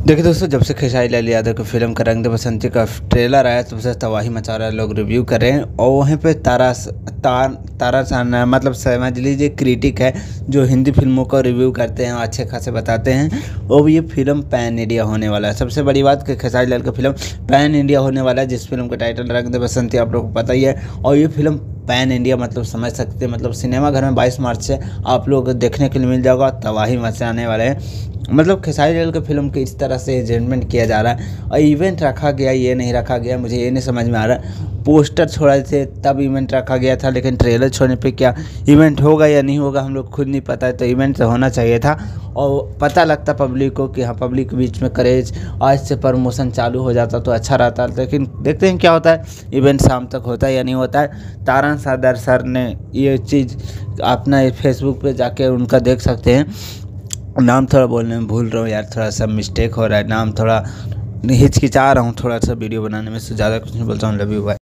देखिए दोस्तों, जब से खेसारी लाल यादव की फिल्म का रंग दे बसंती का ट्रेलर आया तब से तबाही मचा रहा है। लोग रिव्यू कर रहे हैं और वहीं पे तारा साना मतलब समझ लीजिए क्रिटिक है जो हिंदी फिल्मों का रिव्यू करते हैं, अच्छे खासे बताते हैं। और ये फिल्म पैन इंडिया होने वाला है। सबसे बड़ी बात कि खेसारी लाल का फिल्म पैन इंडिया होने वाला है, जिस फिल्म का टाइटल रंग दे बसंती आप लोगों को पता ही है। और ये फिल्म पैन इंडिया मतलब समझ सकते हैं, मतलब सिनेमा घर में 22 मार्च से आप लोग देखने के लिए मिल जाएगा। तबाही मचाने वाले हैं। मतलब खेसारी लाल की फिल्म के इस तरह से एजेंटमेंट किया जा रहा है और इवेंट रखा गया, ये नहीं रखा गया, मुझे ये नहीं समझ में आ रहा। पोस्टर छोड़े थे तब इवेंट रखा गया था, लेकिन ट्रेलर छोड़ने पे क्या इवेंट होगा या नहीं होगा हम लोग खुद नहीं पता है। तो इवेंट तो होना चाहिए था और पता लगता पब्लिक को कि हाँ, पब्लिक के बीच में करेज आज से प्रमोशन चालू हो जाता तो अच्छा रहता। लेकिन देखते हैं क्या होता है, इवेंट शाम तक होता है या नहीं होता है। तारण सादर सर ने ये चीज़ अपना फेसबुक पे जाके उनका देख सकते हैं। नाम थोड़ा बोलने में भूल रहा हूँ यार, थोड़ा सा मिस्टेक हो रहा है, नाम थोड़ा हिचकिचा रहा हूँ थोड़ा सा वीडियो बनाने में, से ज़्यादा कुछ नहीं बोलता हूँ। Love you bye.